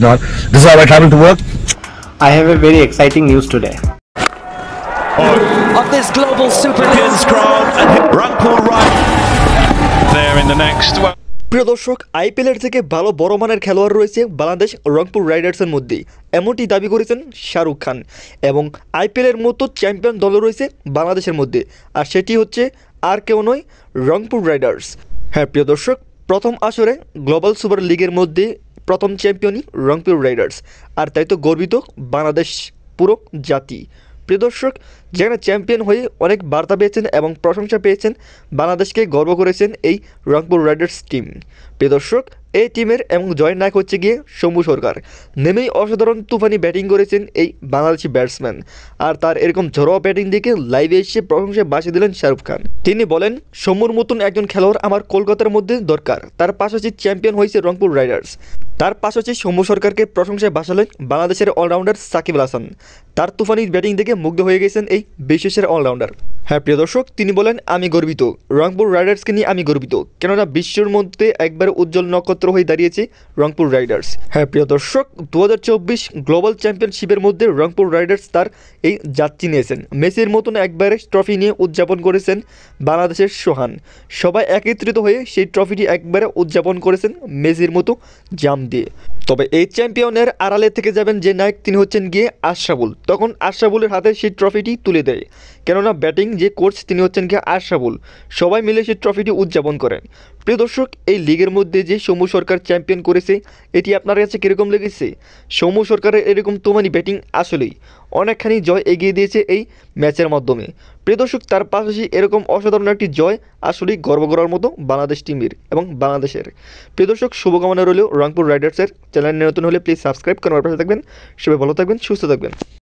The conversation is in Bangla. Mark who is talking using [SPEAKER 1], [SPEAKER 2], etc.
[SPEAKER 1] Not. This is how I travel to work.
[SPEAKER 2] I have a very exciting news today.
[SPEAKER 3] Of this global super
[SPEAKER 4] Champions crown and Rangpur right there in the next.
[SPEAKER 5] প্রিয় দর্শক, আইপিএলের থেকে ভালো বড় মানের খেলোয়াড় রয়েছে বাংলাদেশ রংপুর রাইডার্সের মধ্যে, এমনটি দাবি করেছেন শাহরুখ খান। এবং আইপিএলের মতো চ্যাম্পিয়ন দল রয়েছে বাংলাদেশের মধ্যে, আর সেটি হচ্ছে আর কেউ নয়, রংপুর রাইডার্স। হ্যাঁ প্রিয় দর্শক, প্রথম আসরে গ্লোবাল সুপার লিগের মধ্যে প্রথম চ্যাম্পিয়নই রংপুর রাইডার্স, আর তাই তো গর্বিত বাংলাদেশ পুরো জাতি। প্রিয় দর্শক, যেখানে চ্যাম্পিয়ন হয়ে অনেক বার্তা পেয়েছেন এবং প্রশংসা পেয়েছেন, বাংলাদেশকে গর্ব করেছেন এই রংপুর রাইডার্স টিম। প্রিয় দর্শক, এই টিমের এবং জয়ের নায়ক হচ্ছে গিয়ে শম্ভু সরকার। নেমেই অসাধারণ তুফানি ব্যাটিং করেছেন এই বাংলাদেশি ব্যাটসম্যান, আর তার এরকম ঝড়োয়া ব্যাটিং দেখে লাইভে এসে প্রশংসায় বাসিয়ে দিলেন শাহরুখ খান। তিনি বলেন, শম্ভুর মতন একজন খেলোয়াড় আমার কলকাতার মধ্যে দরকার। তার পাশাপাশি চ্যাম্পিয়ন হয়েছে রংপুর রাইডার্স। তার পাশাপাশি শম্ভু সরকারকে প্রশংসায় বাসালেন বাংলাদেশের অলরাউন্ডার সাকিব আল হাসান। তার তুফানি ব্যাটিং দেখে মুগ্ধ হয়ে গেছেন এই বিশ্বের অলরাউন্ডার। হ্যাঁ প্রিয় দর্শক, তিনি বলেন, আমি গর্বিত, রংপুর রাইডার্সকে নিয়ে আমি গর্বিত, কেননা বিশ্বের মধ্যে একবার উজ্জ্বল নক্ষত্র হয়ে দাঁড়িয়েছে রংপুর রাইডার্স। হ্যাঁ প্রিয় দর্শক, 2024 গ্লোবাল চ্যাম্পিয়নশিপের মধ্যে রংপুর রাইডার্স তার এই যাত্রী নিয়েছেন। মেসির মতন একবারে ট্রফি নিয়ে উদযাপন করেছেন বাংলাদেশের সোহান। সবাই একত্রিত হয়ে সেই ট্রফিটি একবারে উদযাপন করেছেন মেসির মতো জাম দিয়ে। তবে এই চ্যাম্পিয়নের আড়ালে থেকে যাবেন যে নায়ক, তিনি হচ্ছেন গিয়ে আশরাফুল। তখন আশরাফুলের হাতে সেই ট্রফিটি তুলে দেয়, কেননা ব্যাটিং যে কোচ তিনি হচ্ছেন গিয়ে আশরাফুল। সবাই মিলে সেই ট্রফিটি উদযাপন করেন। প্রিয় দর্শক, এই লিগের মধ্যে যে শম্ভু সরকার চ্যাম্পিয়ন করেছে, এটি আপনার কাছে কীরকম লেগেছে? শম্ভু সরকারের এরকম তোমানি ব্যাটিং আসলেই অনেকখানি জয় এগিয়ে দিয়েছে এই ম্যাচের মাধ্যমে। প্রিয় দর্শক, তার পাশাপাশি এরকম অসাধারণ একটি জয় আসলেই গর্ব করার মতো বাংলাদেশ টিমের এবং বাংলাদেশের। প্রিয় দর্শক, শুভকামনা রইল রংপুর রাইডার্সের। চ্যানেল নতুন হলে প্লিজ সাবস্ক্রাইব করে আমার পাশে থাকবেন। সবাই ভালো থাকবেন, সুস্থ থাকবেন।